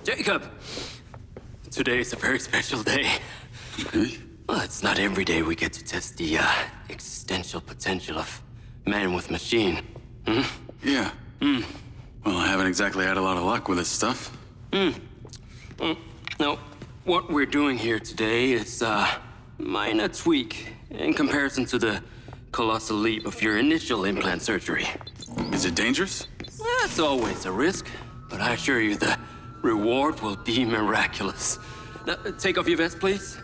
Jacob! Today is a very special day. Okay. Well, it's not every day we get to test the existential potential of man with machine. Hmm? Yeah. Well, I haven't exactly had a lot of luck with this stuff. No, what we're doing here today is a minor tweak in comparison to the colossal leap of your initial implant surgery. Is it dangerous? That's always a risk, but I assure you the reward will be miraculous. Now, take off your vest, please.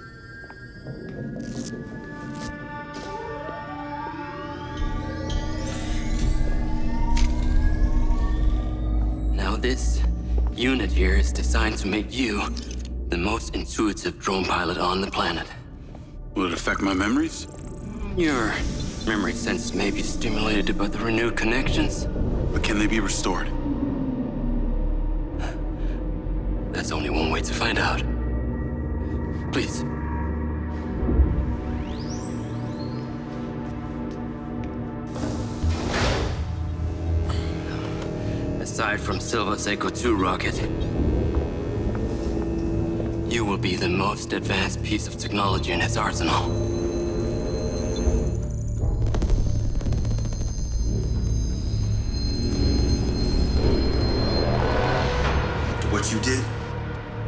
Now, this unit here is designed to make you the most intuitive drone pilot on the planet. Will it affect my memories? Your memory sense may be stimulated by the renewed connections. But can they be restored? That's only one way to find out. Please. Aside from Silva's Echo 2 rocket, you will be the most advanced piece of technology in his arsenal. What you did,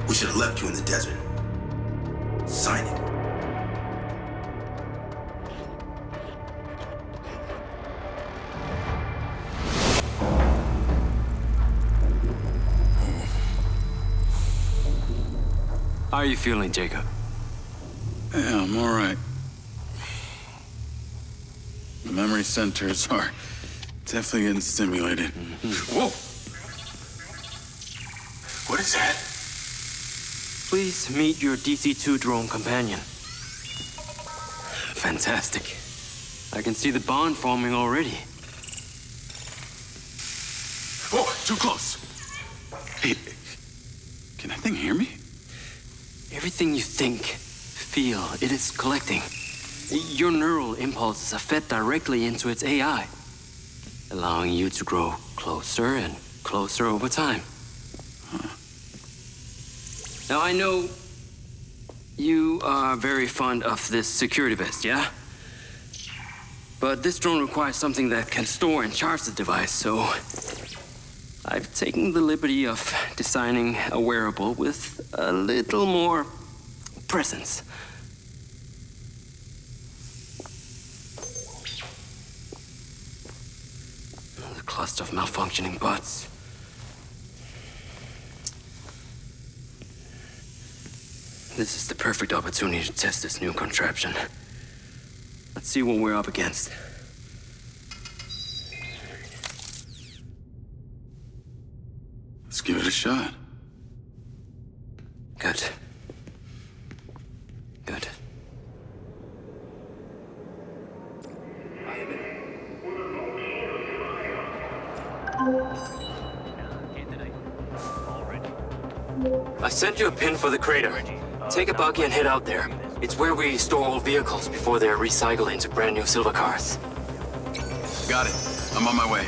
we should have left you in the desert. Sign it. How are you feeling, Jacob? Yeah, I'm all right. The memory centers are definitely getting stimulated. Whoa! What is that? Please meet your DC-2 drone companion. Fantastic. I can see the bond forming already. Whoa, too close. Hey, can that thing hear me? Everything you think, feel, it is collecting. Your neural impulses are fed directly into its AI, allowing you to grow closer and closer over time. Now, I know you are very fond of this security vest, yeah? But this drone requires something that can store and charge the device, so I've taken the liberty of designing a wearable with a little more presence. The cluster of malfunctioning bots. This is the perfect opportunity to test this new contraption. Let's see what we're up against. Let's give it a shot. Good. Good. I sent you a pin for the crater. Take a buggy and head out there. It's where we store old vehicles before they're recycled into brand new silver cars. Got it. I'm on my way.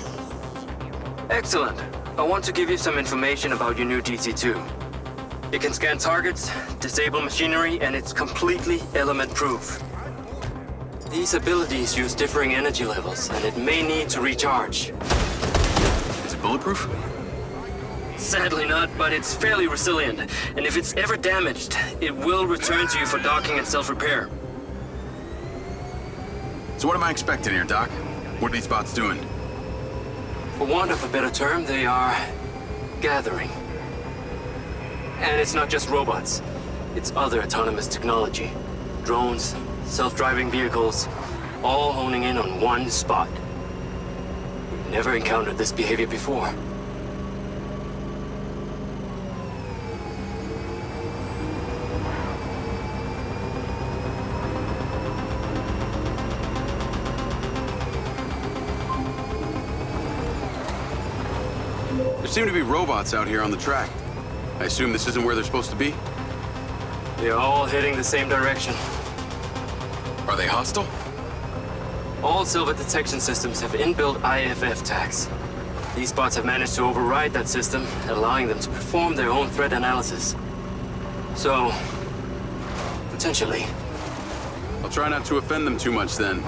Excellent. I want to give you some information about your new DC-2. It can scan targets, disable machinery, and it's completely element-proof. These abilities use differing energy levels, and it may need to recharge. Is it bulletproof? Sadly not, but it's fairly resilient, and if it's ever damaged, it will return to you for docking and self-repair. So what am I expecting here, Doc? What are these bots doing? For want of a better term, they are gathering. And it's not just robots. It's other autonomous technology. Drones, self-driving vehicles, all honing in on one spot. We've never encountered this behavior before. There seem to be robots out here on the track. I assume this isn't where they're supposed to be? They're all heading the same direction. Are they hostile? All silver detection systems have inbuilt IFF tags. These bots have managed to override that system, allowing them to perform their own threat analysis. So, potentially. I'll try not to offend them too much then.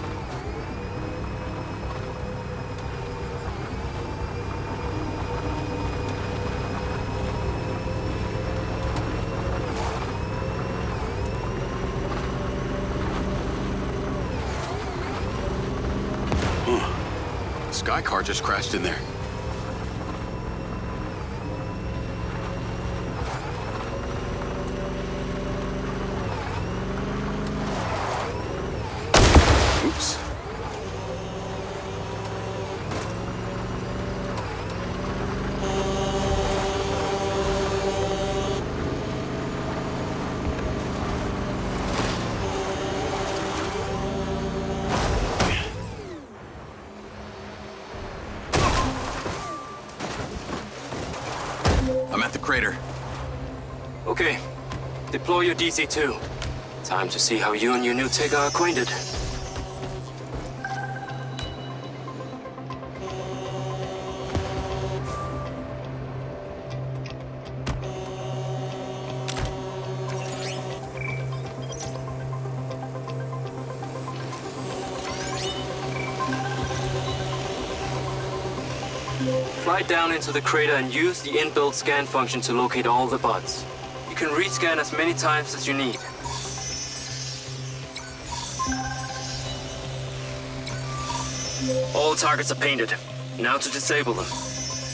Sky car just crashed in there. Oops. I'm at the crater. Okay. Deploy your DC-2. Time to see how you and your new TIG are acquainted. Fly down into the crater and use the inbuilt scan function to locate all the bots. You can rescan as many times as you need. All targets are painted. Now to disable them.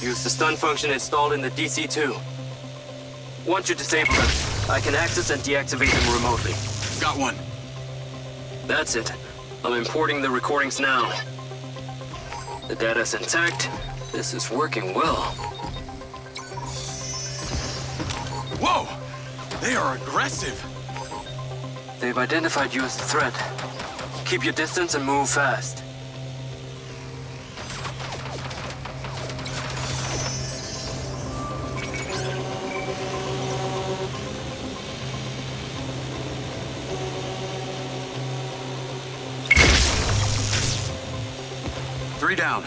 Use the stun function installed in the DC-2. Once you disable them, I can access and deactivate them remotely. Got one. That's it. I'm importing the recordings now. The data's intact. This is working well. Whoa! They are aggressive. They've identified you as a threat. Keep your distance and move fast. Three down.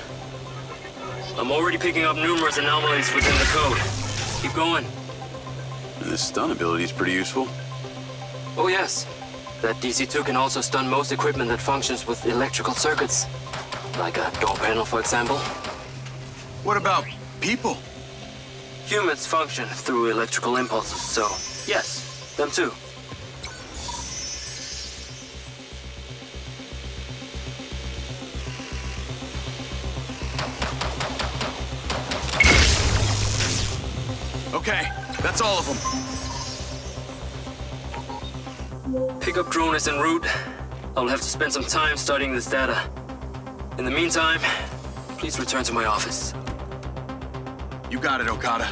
I'm already picking up numerous anomalies within the code. Keep going. This stun ability is pretty useful. Oh yes. That DC-2 can also stun most equipment that functions with electrical circuits. Like a door panel, for example. What about people? Humans function through electrical impulses, so yes, them too. Okay, that's all of them. Pickup drone is en route. I'll have to spend some time studying this data. In the meantime, please return to my office. You got it, Okada.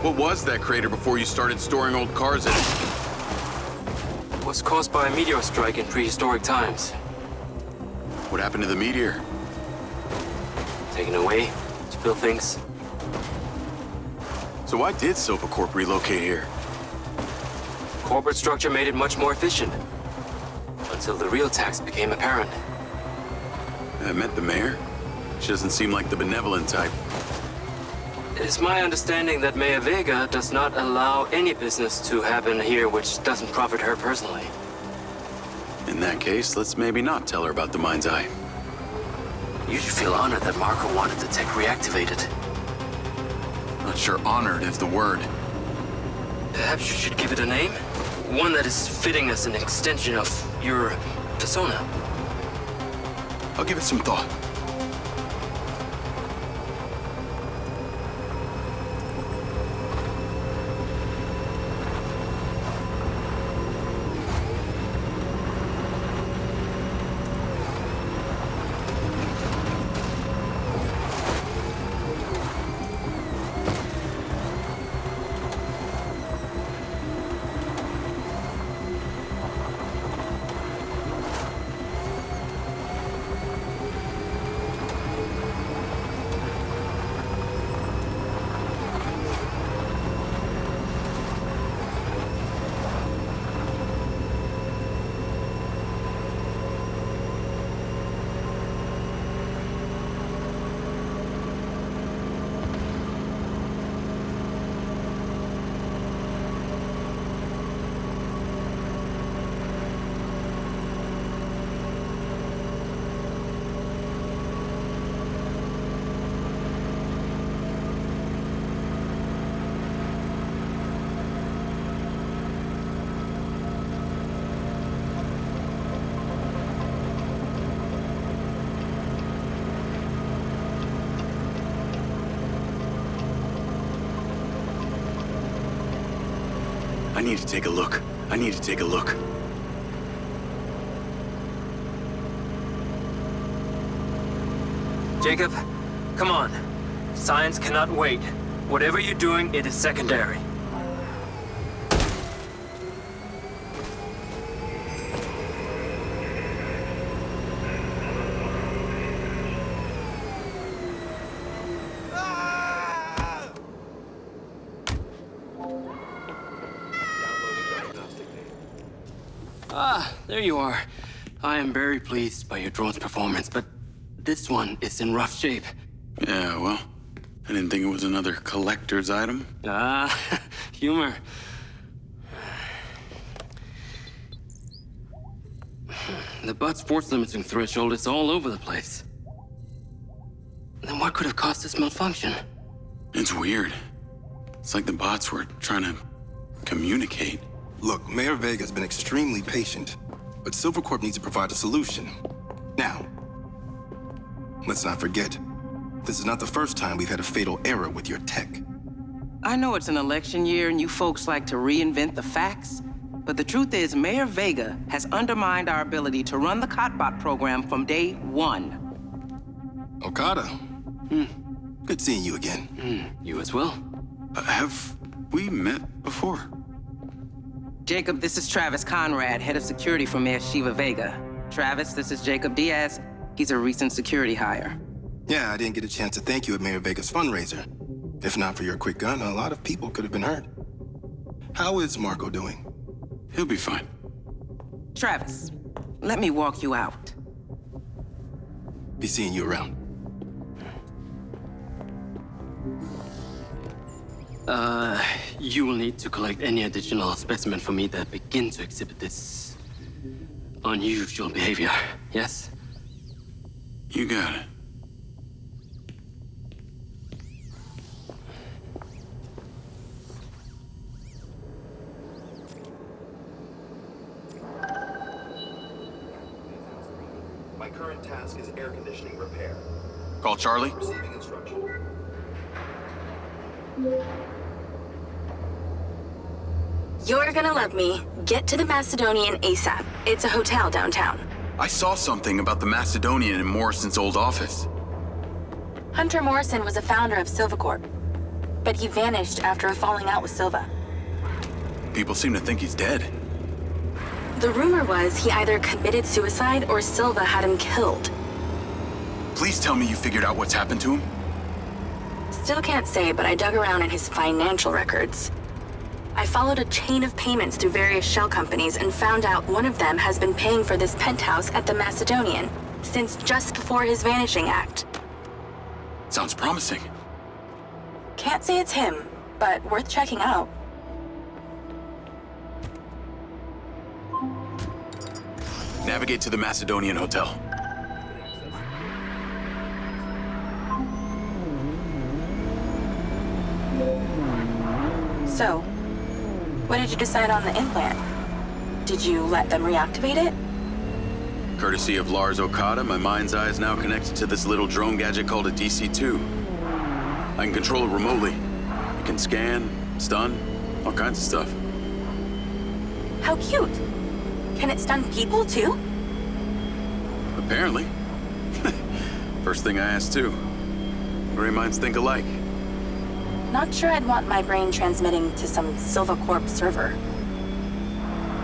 What was that crater before you started storing old cars in it? It was caused by a meteor strike in prehistoric times. What happened to the meteor? Taken away to build things. So why did Silva Corp relocate here? Corporate structure made it much more efficient. Until the real tax became apparent. That met the mayor? She doesn't seem like the benevolent type. It is my understanding that Mayor Vega does not allow any business to happen here which doesn't profit her personally. In that case, let's maybe not tell her about the Mind's Eye. You should feel honored that Marco wanted the tech reactivated. Not sure honored is the word. Perhaps you should give it a name? One that is fitting as an extension of your persona. I'll give it some thought. I need to take a look. I need to take a look. Jacob, come on. Science cannot wait. Whatever you're doing, it is secondary. Ah, there you are. I am very pleased by your drone's performance, but this one is in rough shape. Yeah, well, I didn't think it was another collector's item. Ah, humor. The butt's force limiting threshold is all over the place. Then what could have caused this malfunction? It's weird. It's like the bots were trying to communicate. Look, Mayor Vega's been extremely patient, but Silvercorp needs to provide a solution. Now, let's not forget, this is not the first time we've had a fatal error with your tech. I know it's an election year and you folks like to reinvent the facts, but the truth is Mayor Vega has undermined our ability to run the Cotbot program from day one. Okada. Good seeing you again. You as well. Have we met before? Jacob, this is Travis Conrad, head of security for Mayor Shiva Vega. Travis, this is Jacob Diaz. He's a recent security hire. Yeah, I didn't get a chance to thank you at Mayor Vega's fundraiser. If not for your quick gun, a lot of people could have been hurt. How is Marco doing? He'll be fine. Travis, let me walk you out. Be seeing you around. You will need to collect any additional specimen for me that begin to exhibit this unusual behavior, yes? You got it. My current task is air conditioning repair. Call Charlie. Receiving instruction. You're gonna love me. Get to the Macedonian ASAP. It's a hotel downtown. I saw something about the Macedonian in Morrison's old office. Hunter Morrison was a founder of Silvercorp, but he vanished after a falling out with Silva. People seem to think he's dead. The rumor was he either committed suicide or Silva had him killed. Please tell me you figured out what's happened to him. Still can't say, but I dug around in his financial records. I followed a chain of payments through various shell companies and found out one of them has been paying for this penthouse at the Macedonian since just before his vanishing act. Sounds promising. Can't say it's him, but worth checking out. Navigate to the Macedonian Hotel. So, what did you decide on the implant? Did you let them reactivate it? Courtesy of Lars Okada, my mind's eye is now connected to this little drone gadget called a DC-2. I can control it remotely. It can scan, stun, all kinds of stuff. How cute. Can it stun people too? Apparently. First thing I asked too. Gray minds think alike. Not sure I'd want my brain transmitting to some Silvercorp server.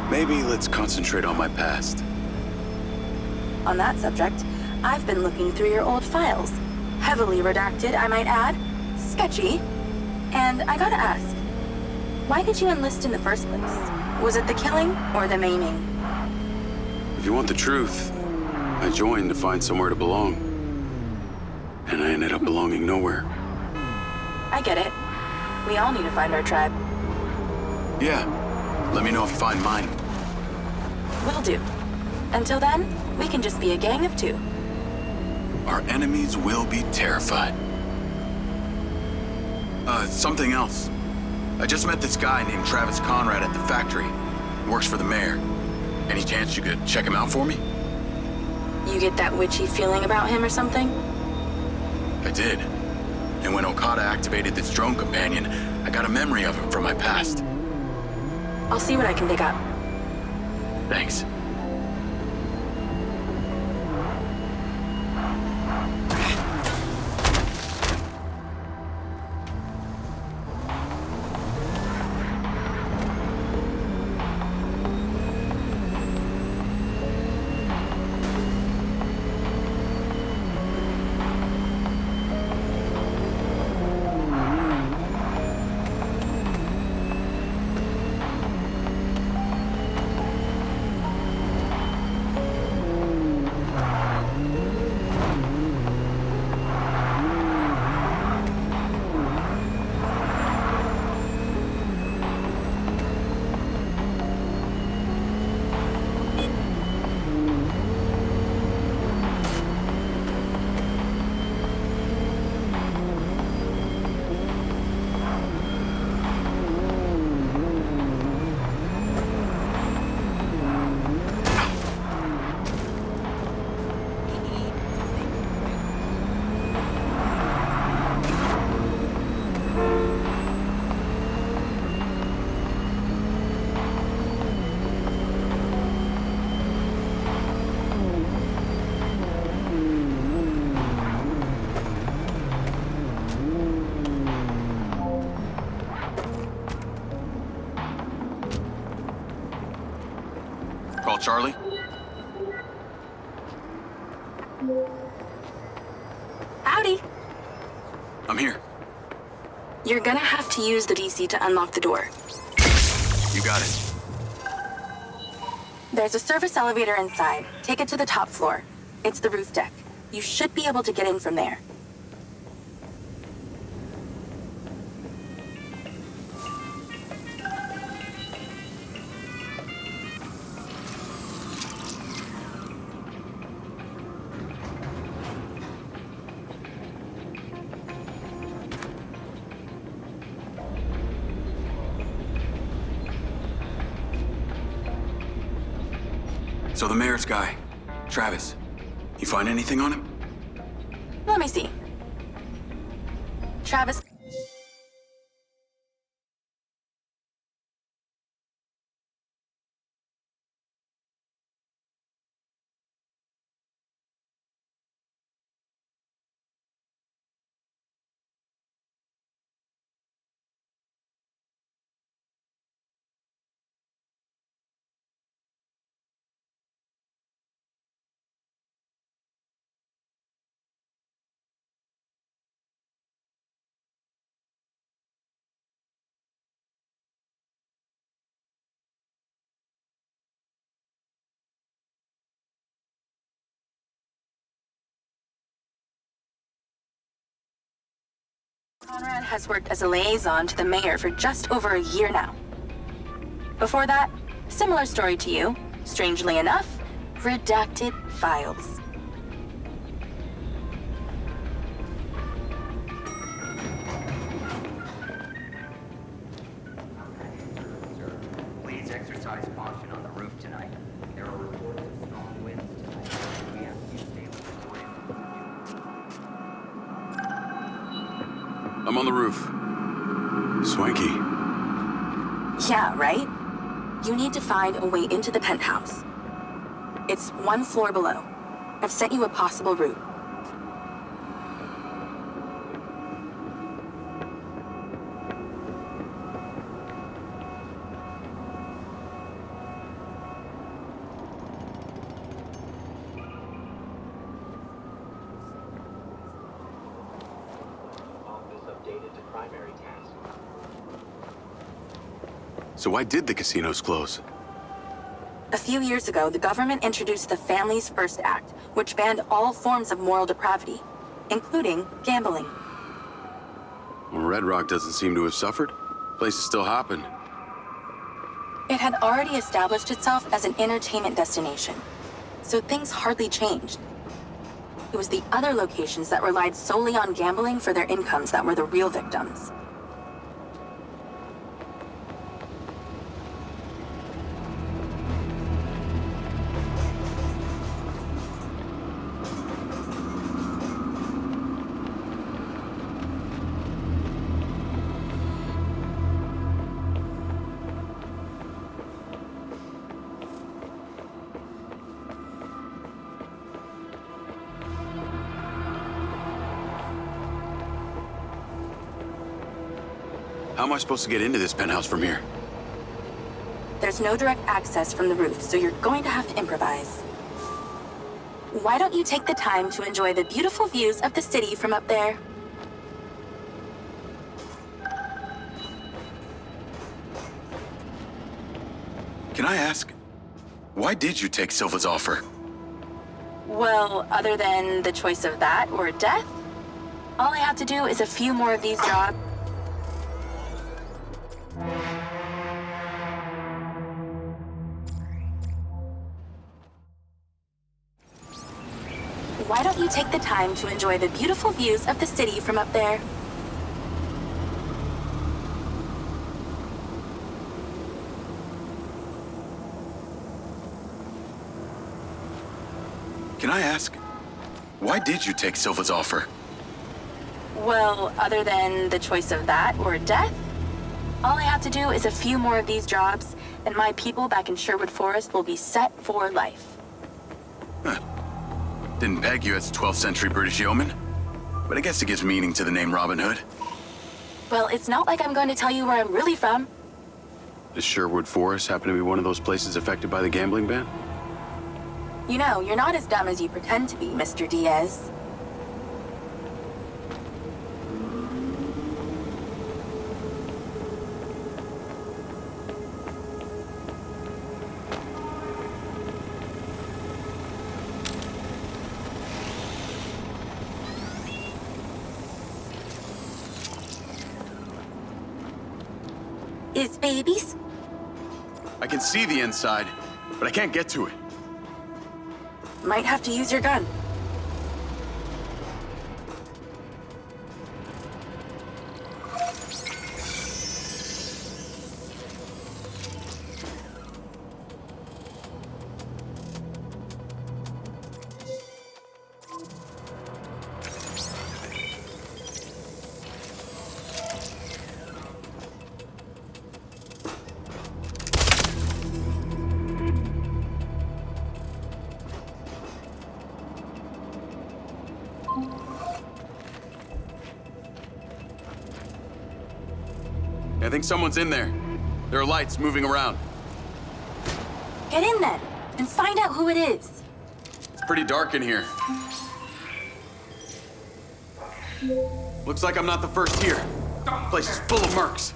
Maybe let's concentrate on my past. On that subject, I've been looking through your old files. Heavily redacted, I might add. Sketchy. And I gotta ask, why did you enlist in the first place? Was it the killing or the maiming? If you want the truth, I joined to find somewhere to belong. And I ended up belonging nowhere. I get it. We all need to find our tribe. Yeah. Let me know if you find mine. Will do. Until then, we can just be a gang of two. Our enemies will be terrified. Something else. I just met this guy named Travis Conrad at the factory. He works for the mayor. Any chance you could check him out for me? You get that witchy feeling about him or something? I did. And when Okada activated this drone companion, I got a memory of him from my past. I'll see what I can dig up. Thanks. Call Charlie? Howdy. I'm here. You're gonna have to use the DC to unlock the door. You got it. There's a service elevator inside. Take it to the top floor. It's the roof deck. You should be able to get in from there. So the mayor's guy, Travis, you find anything on him? Let me see. Travis. Conrad has worked as a liaison to the mayor for just over a year now. Before that, similar story to you. Strangely enough, redacted files. Please exercise caution on the roof tonight. There are reports of strong winds tonight. We have few sailors I'm on the roof. Swanky. Yeah, right? You need to find a way into the penthouse. It's one floor below. I've sent you a possible route. Office updated to primary task. So why did the casinos close? A few years ago, the government introduced the Family's First Act, which banned all forms of moral depravity, including gambling. Well, Red Rock doesn't seem to have suffered. Place is still hopping. It had already established itself as an entertainment destination, so things hardly changed. It was the other locations that relied solely on gambling for their incomes that were the real victims. How am I supposed to get into this penthouse from here? There's no direct access from the roof, so you're going to have to improvise. Why don't you take the time to enjoy the beautiful views of the city from up there? Can I ask, why did you take Silva's offer? Well, other than the choice of that or death, all I have to do is a few more of these jobs. Why don't you take the time to enjoy the beautiful views of the city from up there? Can I ask, why did you take Silva's offer? Well, other than the choice of that or death, all I have to do is a few more of these jobs, and my people back in Sherwood Forest will be set for life. Huh. Didn't peg you as a 12th century British yeoman, but I guess it gives meaning to the name Robin Hood. Well, it's not like I'm going to tell you where I'm really from. Does Sherwood Forest happen to be one of those places affected by the gambling ban? You know, you're not as dumb as you pretend to be, Mr. Diaz. Is babies? I can see the inside, but I can't get to it. Might have to use your gun. I think someone's in there. There are lights moving around. Get in then, and find out who it is. It's pretty dark in here. Looks like I'm not the first here. The place is full of mercs.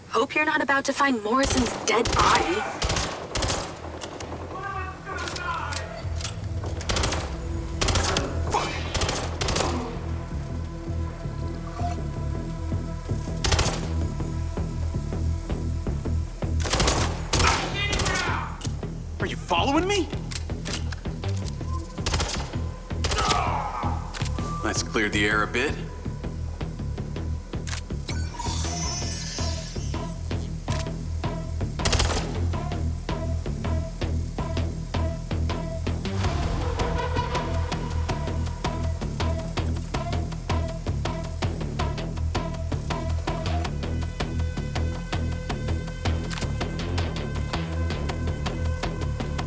Hope you're not about to find Morrison's dead body. Are you following me? That's cleared the air a bit.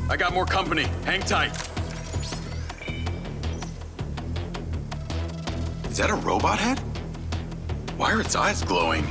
I got more company. Hang tight. Is that a robot head? Why are its eyes glowing?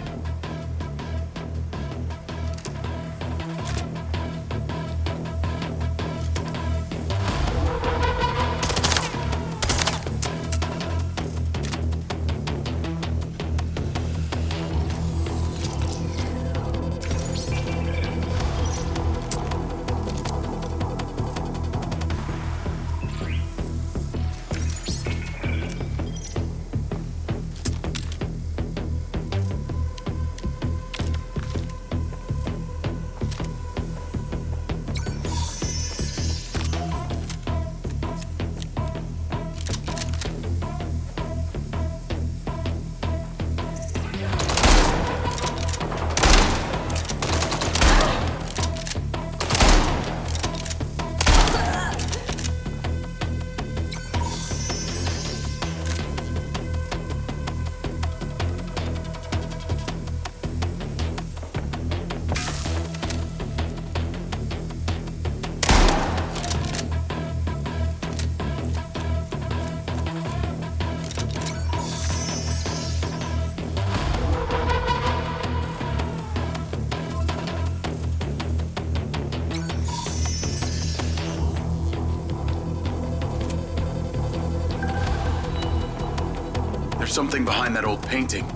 There's something behind that old painting.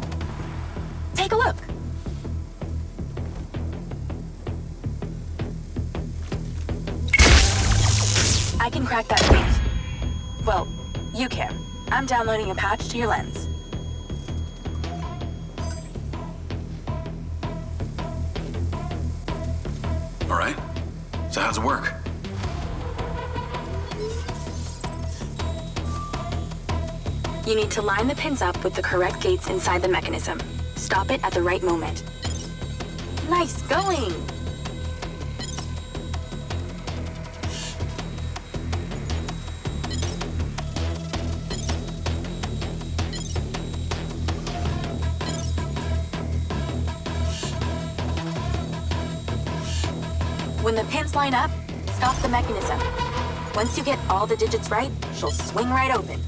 Take a look. I can crack that safe. Well, you can. I'm downloading a patch to your lens. All right. So how's it work? You need to line the pins up with the correct gates inside the mechanism. Stop it at the right moment. Nice going! When the pins line up, stop the mechanism. Once you get all the digits right, she'll swing right open.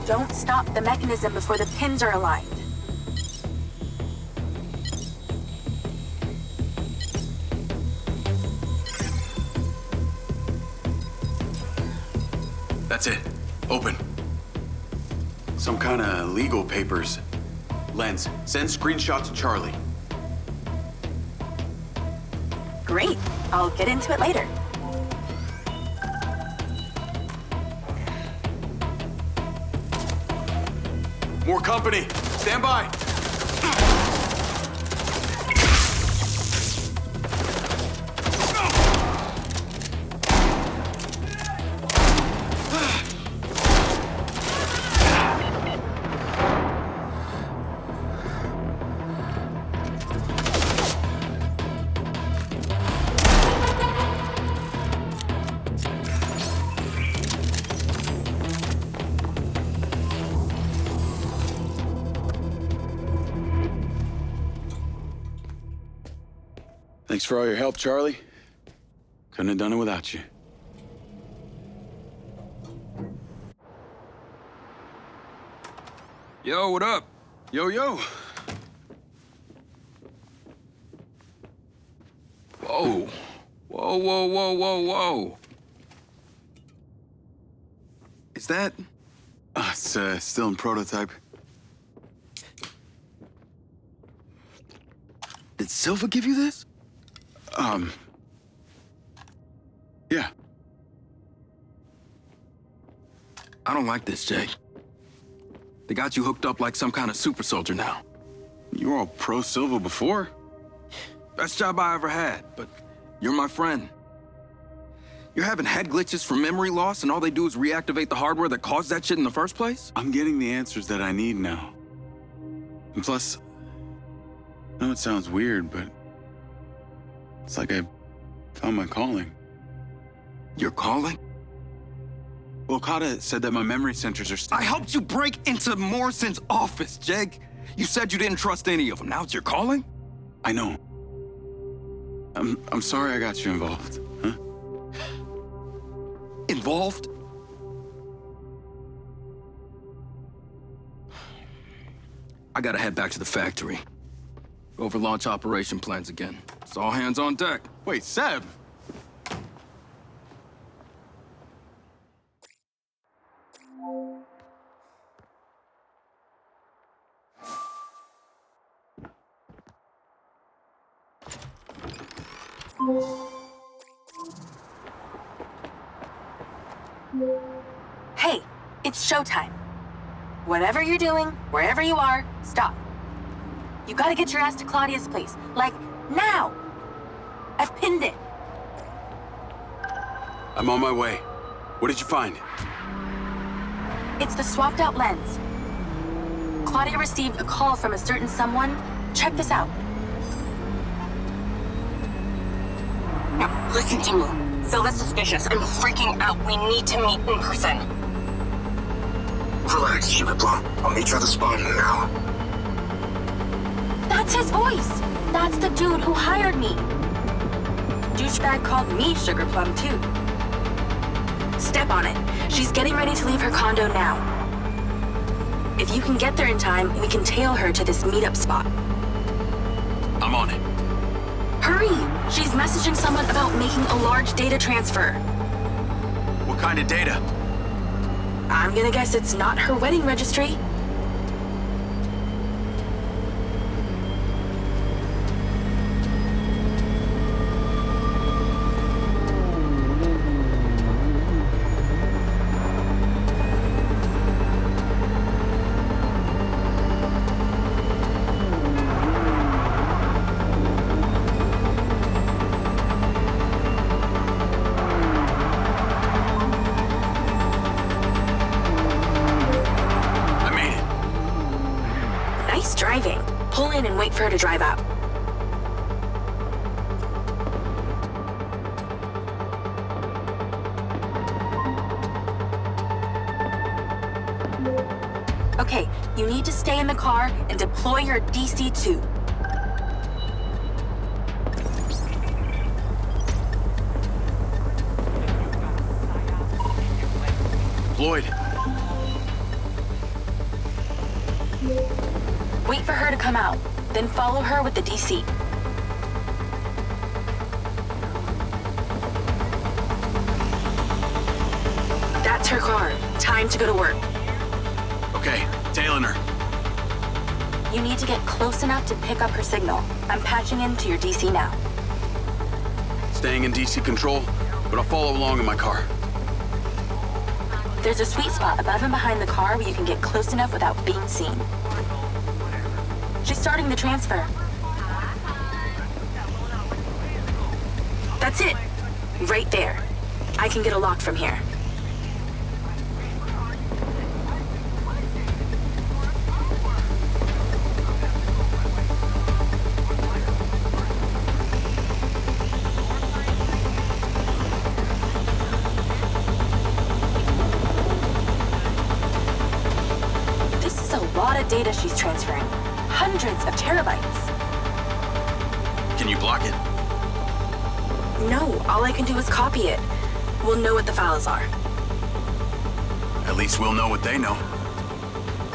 Don't stop the mechanism before the pins are aligned. That's it. Open. Some kind of legal papers. Lens, send screenshot to Charlie. Great. I'll get into it later. More company. Stand by. Thanks for all your help, Charlie. Couldn't have done it without you. Yo, what up? Yo, yo. Whoa. Whoa, whoa, whoa, whoa, whoa. Is that... It's still in prototype. Did Silva give you this? Yeah. I don't like this, Jake. They got you hooked up like some kind of super soldier now. You were all pro-Silva before. Best job I ever had, but you're my friend. You're having head glitches from memory loss, and all they do is reactivate the hardware that caused that shit in the first place? I'm getting the answers that I need now. And plus, I know it sounds weird, but it's like I found my calling. Your calling? Well, Okada said that my memory centers are I helped you break into Morrison's office, Jake. You said you didn't trust any of them. Now it's your calling? I know. I'm sorry I got you involved, huh? Involved? I gotta head back to the factory. Go over launch operation plans again. It's all hands on deck. Wait, Seb! Hey, it's showtime. Whatever you're doing, wherever you are, stop. You gotta get your ass to Claudia's place. Like, now! I've pinned it. I'm on my way. What did you find? It's the swapped out lens. Claudia received a call from a certain someone. Check this out. Now, listen to me. Silva's suspicious. I'm freaking out. We need to meet in person. Relax, Sugar Plum. I'll meet you at the spot in an hour. That's his voice. That's the dude who hired me. Douchebag called me Sugar Plum, too. Step on it. She's getting ready to leave her condo now. If you can get there in time, we can tail her to this meetup spot. I'm on it. Hurry! She's messaging someone about making a large data transfer. What kind of data? I'm gonna guess it's not her wedding registry. Nice driving. Pull in and wait for her to drive out. Okay, you need to stay in the car and deploy your DC-2. Floyd. Wait for her to come out, then follow her with the DC. That's her car. Time to go to work. Okay, tailing her. You need to get close enough to pick up her signal. I'm patching into your DC now. Staying in DC control, but I'll follow along in my car. There's a sweet spot above and behind the car where you can get close enough without being seen. She's starting the transfer. That's it. Right there. I can get a lock from here. This is a lot of data she's transferring. Hundreds of terabytes. Can you block it? No, all I can do is copy it. We'll know what the files are. At least we'll know what they know.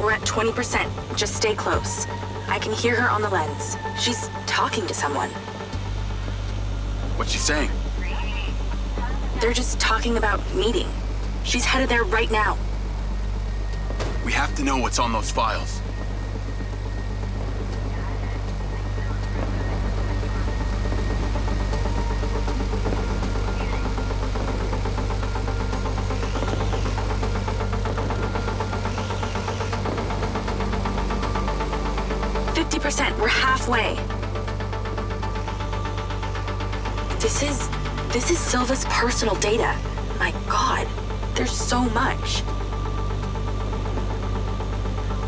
We're at 20%. Just stay close. I can hear her on the lens. She's talking to someone. What's she saying? They're just talking about meeting. She's headed there right now. We have to know what's on those files. We're halfway. This is Silva's personal data. My God, there's so much.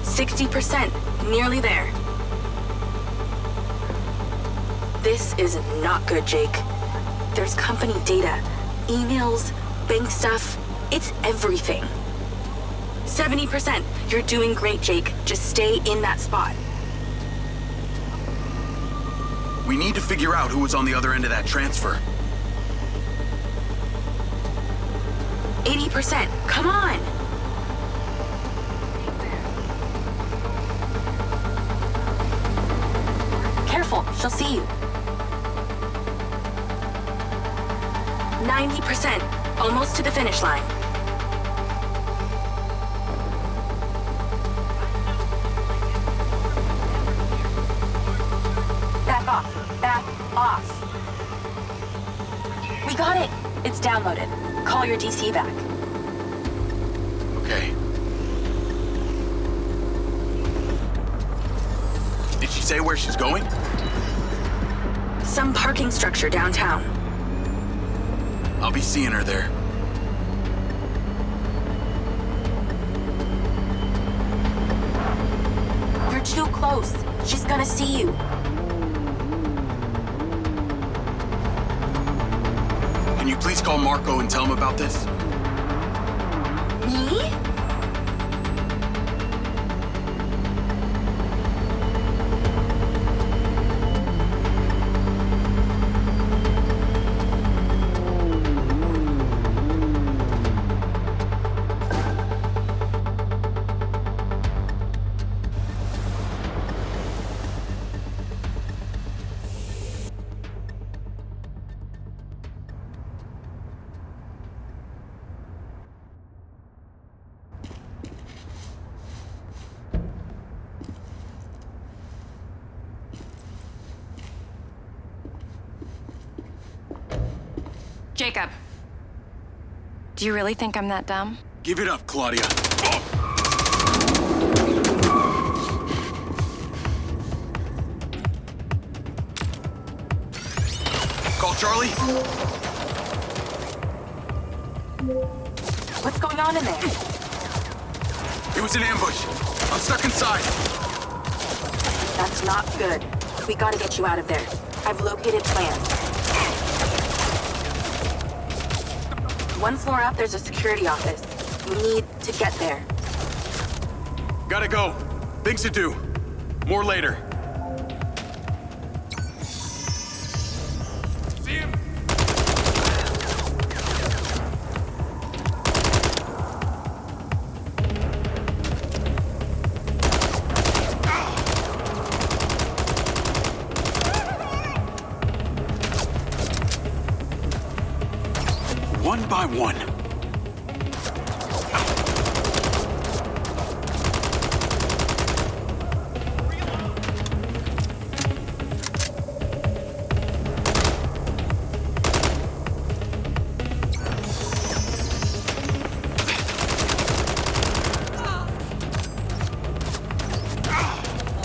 60%, nearly there. This is not good, Jake. There's company data, emails, bank stuff. It's everything. 70%. You're doing great, Jake. Just stay in that spot. We need to figure out who was on the other end of that transfer. 80%. Come on. Careful, she'll see you. 90%. Almost to the finish line. Back off. Back off. We got it. It's downloaded. Call your DC back. Okay. Did she say where she's going? Some parking structure downtown. I'll be seeing her there. You're too close. She's gonna see you. Can you please call Marco and tell him about this? Me? Jacob. Do you really think I'm that dumb? Give it up, Claudia. Call Charlie. What's going on in there? It was an ambush. I'm stuck inside. That's not good. We gotta get you out of there. I've located plans. One floor up, there's a security office. We need to get there. Gotta go. Things to do. More later. See him? One by one.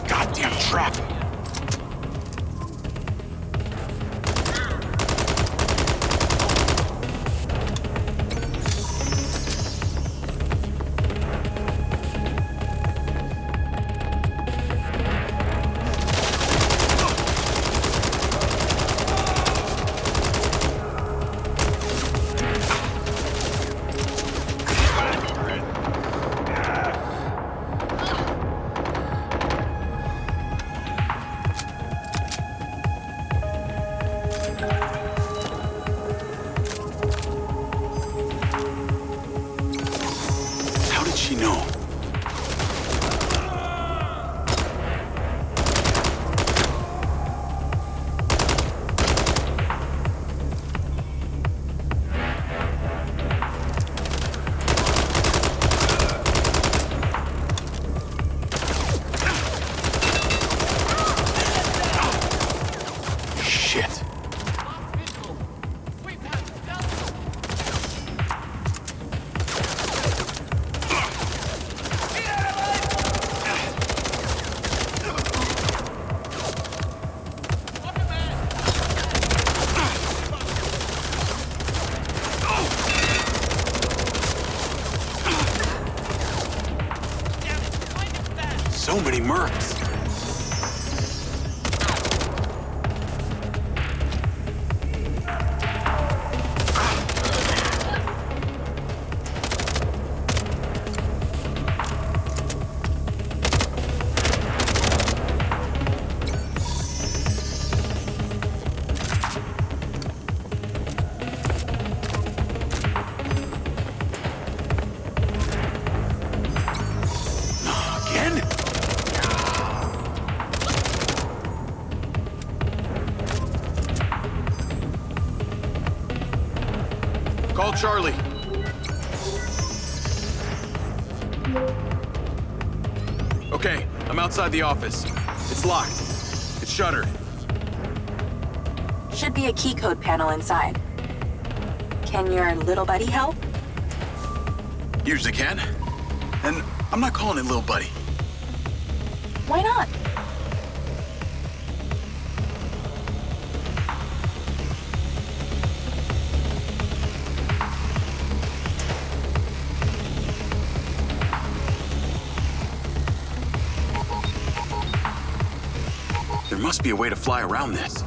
Goddamn trap. How did she know? Shit. So many mercs. Again? Call Charlie. Okay, I'm outside the office. It's locked. It's shuttered. Should be a key code panel inside. Can your little buddy help? Usually can. And I'm not calling it little buddy. Why not? There must be a way to fly around this.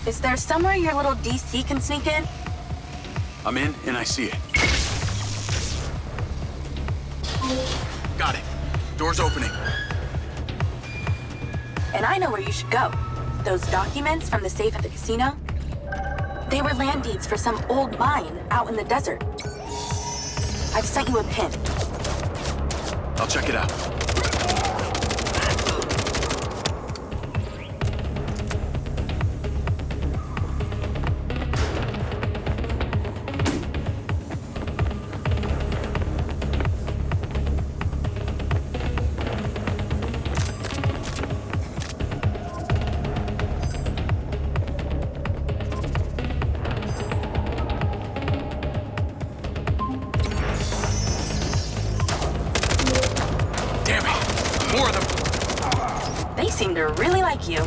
Is there somewhere your little DC can sneak in? I'm in and I see it. Got it. Door's opening. And I know where you should go. Those documents from the safe at the casino? They were land deeds for some old mine out in the desert. I've sent you a pin. I'll check it out. More of them. They seem to really like you.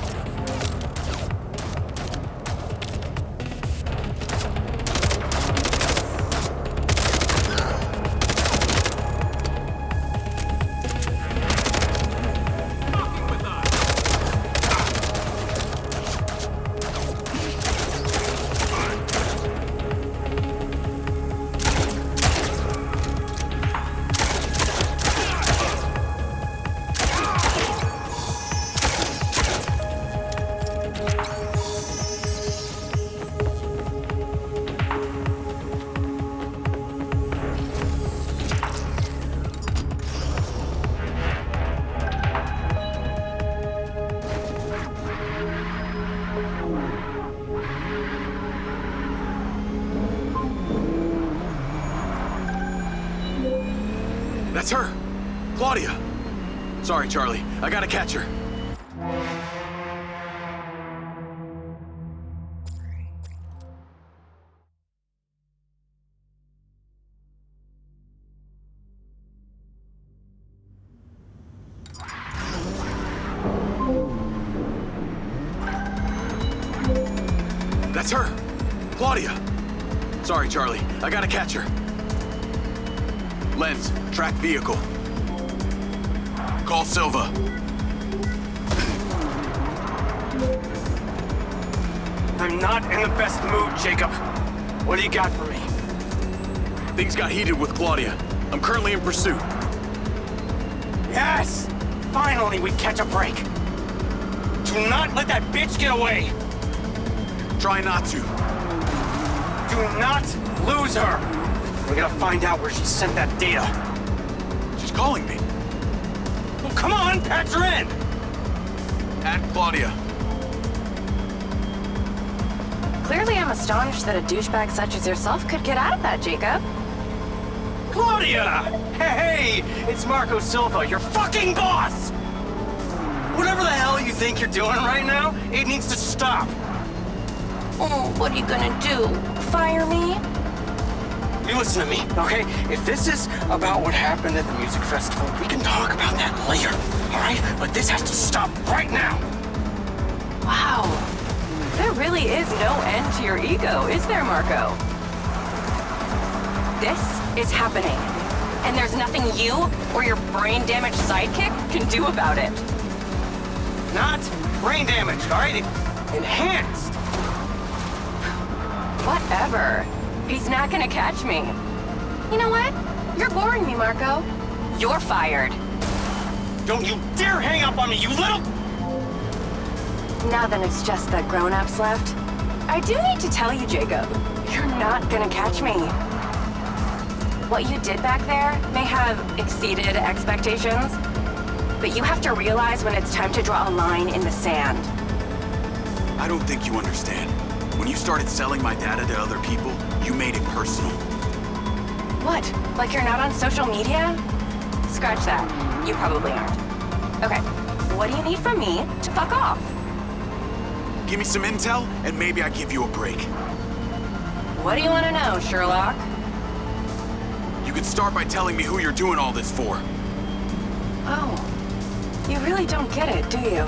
That's her! Claudia! Sorry, Charlie. I gotta catch her. That's her! Claudia! Sorry, Charlie. I gotta catch her. Lens, track vehicle. Call Silva. I'm not in the best mood, Jacob. What do you got for me? Things got heated with Claudia. I'm currently in pursuit. Yes! Finally, we catch a break. Do not let that bitch get away. Try not to. Do not lose her. We're gonna find out where she sent that data. She's calling me. Well, come on, patch her in! Add Claudia. Clearly, I'm astonished that a douchebag such as yourself could get out of that, Jacob. Claudia! Hey, it's Marco Silva, your fucking boss! Whatever the hell you think you're doing right now, it needs to stop. Oh, what are you gonna do? Fire me? You listen to me, okay? If this is about what happened at the music festival, we can talk about that later, all right? But this has to stop right now. Wow. There really is no end to your ego, is there, Marco? This is happening, and there's nothing you or your brain-damaged sidekick can do about it. Not brain damage, all right? Enhanced. Whatever. He's not gonna catch me. You know what? You're boring me, Marco. You're fired. Don't you dare hang up on me, you little... Now then it's just the grown-ups left. I do need to tell you, Jacob, you're not gonna catch me. What you did back there may have exceeded expectations, but you have to realize when it's time to draw a line in the sand. I don't think you understand. When you started selling my data to other people, you made it personal. What? Like you're not on social media? Scratch that. You probably aren't. Okay, what do you need from me to fuck off? Give me some intel, and maybe I give you a break. What do you want to know, Sherlock? You can start by telling me who you're doing all this for. Oh, you really don't get it, do you?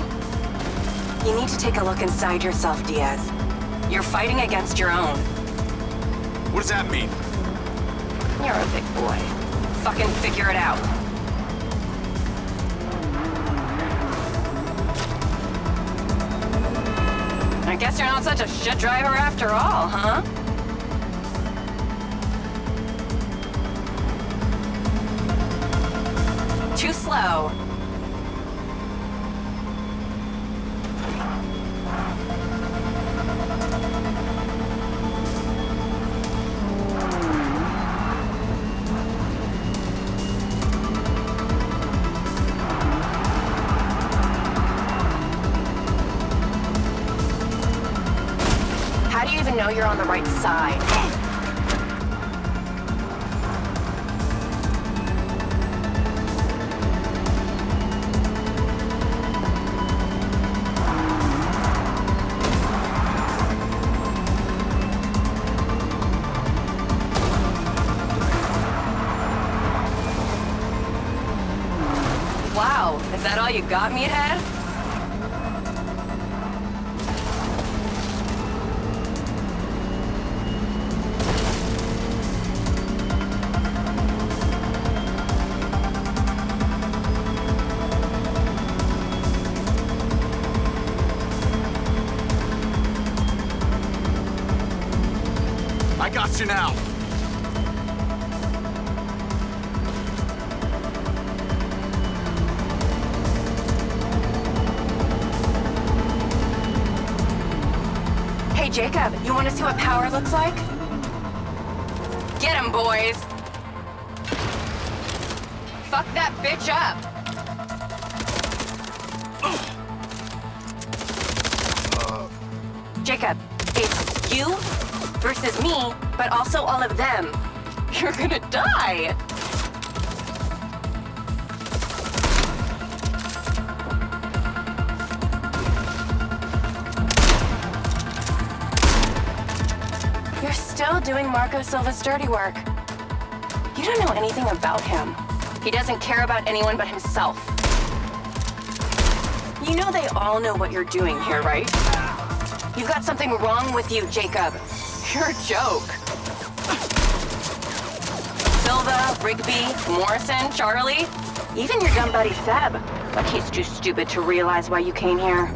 You need to take a look inside yourself, Diaz. You're fighting against your own. What does that mean? You're a big boy. Fucking figure it out. I guess you're not such a shit driver after all, huh? Too slow. How do you even know you're on the right side? Wow. Wow, is that all you got, meathead? I got you now. Hey, Jacob, you want to see what power looks like? Get him, boys! Fuck that bitch up! Jacob, it's you versus me, but also all of them. You're gonna die! You're still doing Marco Silva's dirty work. You don't know anything about him. He doesn't care about anyone but himself. You know they all know what you're doing here, right? You've got something wrong with you, Jacob. You're a joke. Silva, Rigby, Morrison, Charlie, even your dumb buddy Seb. But he's too stupid to realize why you came here.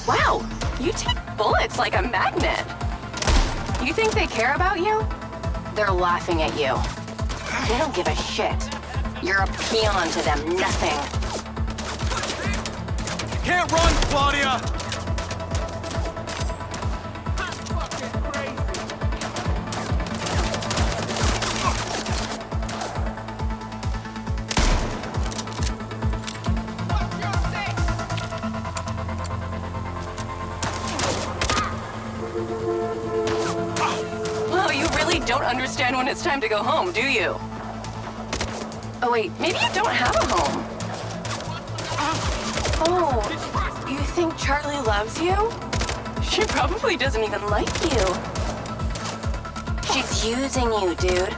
Wow, you take bullets like a magnet. You think they care about you? They're laughing at you. They don't give a shit. You're a peon to them, nothing. Can't run, Claudia! Don't understand when it's time to go home, do you? Oh wait, maybe you don't have a home. Oh, you think Charlie loves you? She probably doesn't even like you. She's using you, dude.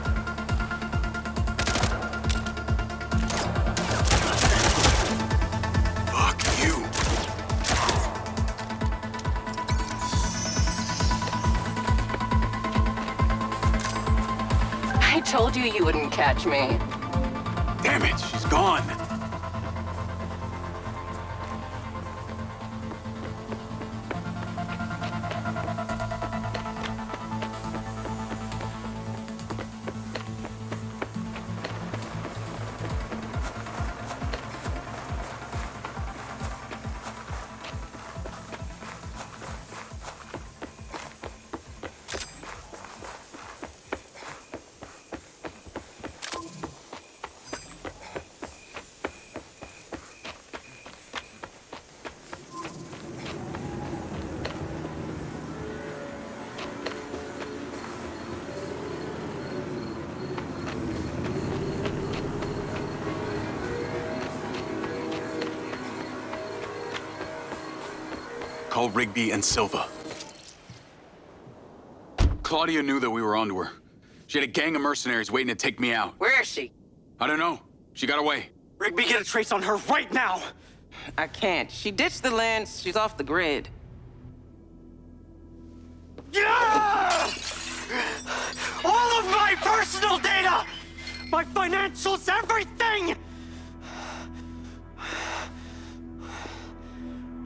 Fuck you. I told you wouldn't catch me. Damn it, she's gone. Call Rigby and Silva. Claudia knew that we were onto her. She had a gang of mercenaries waiting to take me out. Where is she? I don't know. She got away. Rigby, get a trace on her right now! I can't. She ditched the lens. She's off the grid. Yeah! All of my personal data! My financials, everything!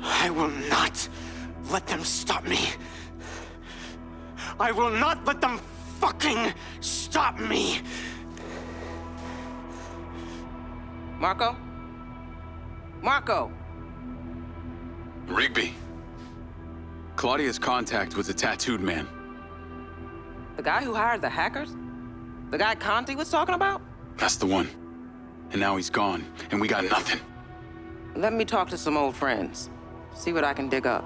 I will not let them stop me. I will not let them fucking stop me. Marco? Marco! Rigby. Claudia's contact was a tattooed man. The guy who hired the hackers? The guy Conti was talking about? That's the one. And now he's gone, and we got nothing. Let me talk to some old friends. See what I can dig up.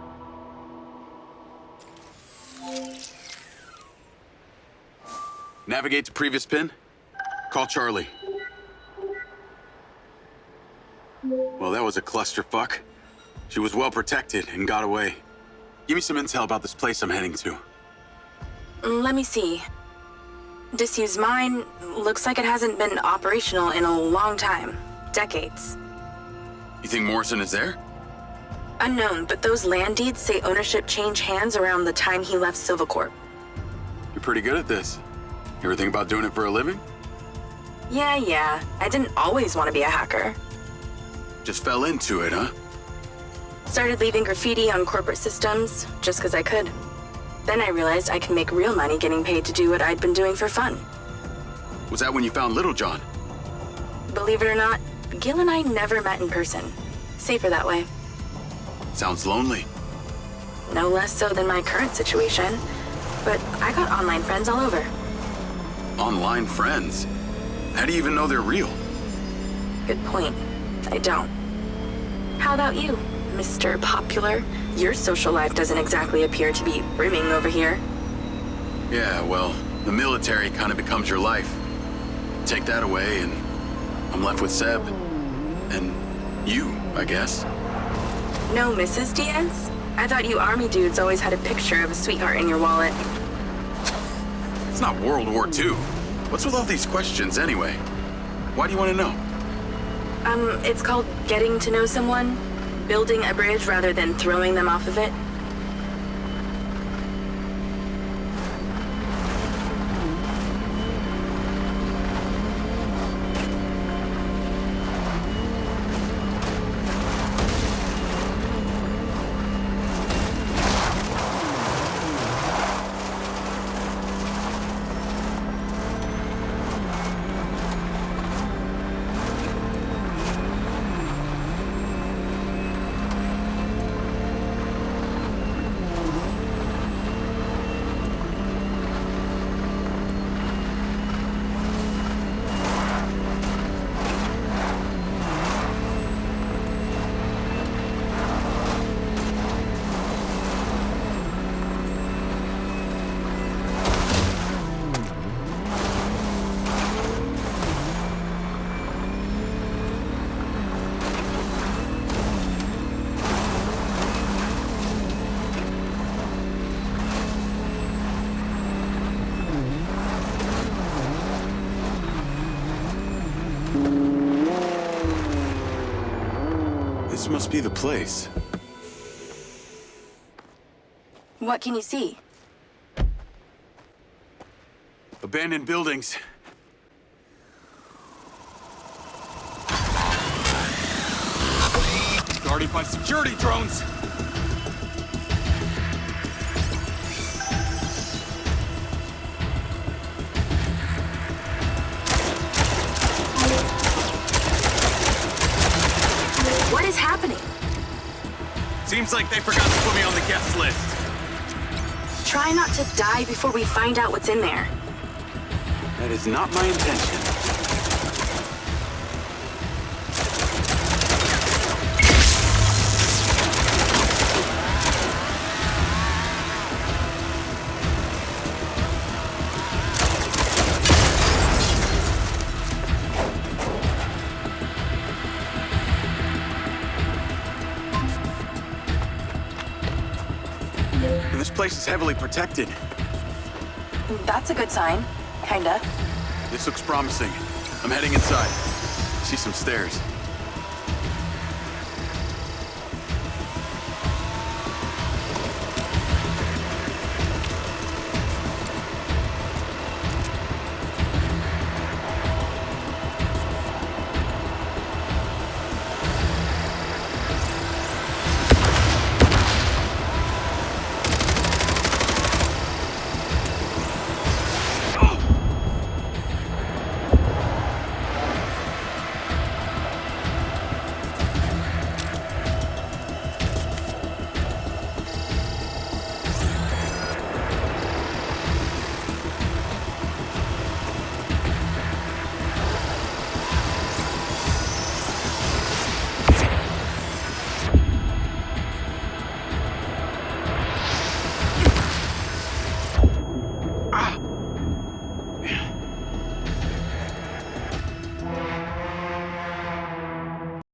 Navigate to previous pin. Call Charlie. Well, that was a clusterfuck. She was well protected and got away. Give me some intel about this place I'm heading to. Let me see. Disused mine looks like it hasn't been operational in a long time. Decades. You think Morrison is there? Unknown, but those land deeds say ownership changed hands around the time he left Silvercorp. You're pretty good at this. You ever think about doing it for a living? Yeah. I didn't always want to be a hacker. Just fell into it, huh? Started leaving graffiti on corporate systems just because I could. Then I realized I could make real money getting paid to do what I'd been doing for fun. Was that when you found Little John? Believe it or not, Gil and I never met in person. Safer that way. Sounds lonely. No less so than my current situation. But I got online friends all over. Online friends? How do you even know they're real? Good point. I don't. How about you, Mr. Popular? Your social life doesn't exactly appear to be brimming over here. Yeah, well, the military kind of becomes your life. Take that away and I'm left with Seb. And you, I guess. No Mrs. Diaz? I thought you army dudes always had a picture of a sweetheart in your wallet. It's not World War II. What's with all these questions anyway? Why do you want to know? It's called getting to know someone. Building a bridge rather than throwing them off of it. This must be the place. What can you see? Abandoned buildings. Guarded by security drones. What is happening? Seems like they forgot to put me on the guest list. Try not to die before we find out what's in there. That is not my intention. This place is heavily protected. That's a good sign. Kinda. This looks promising. I'm heading inside. I see some stairs.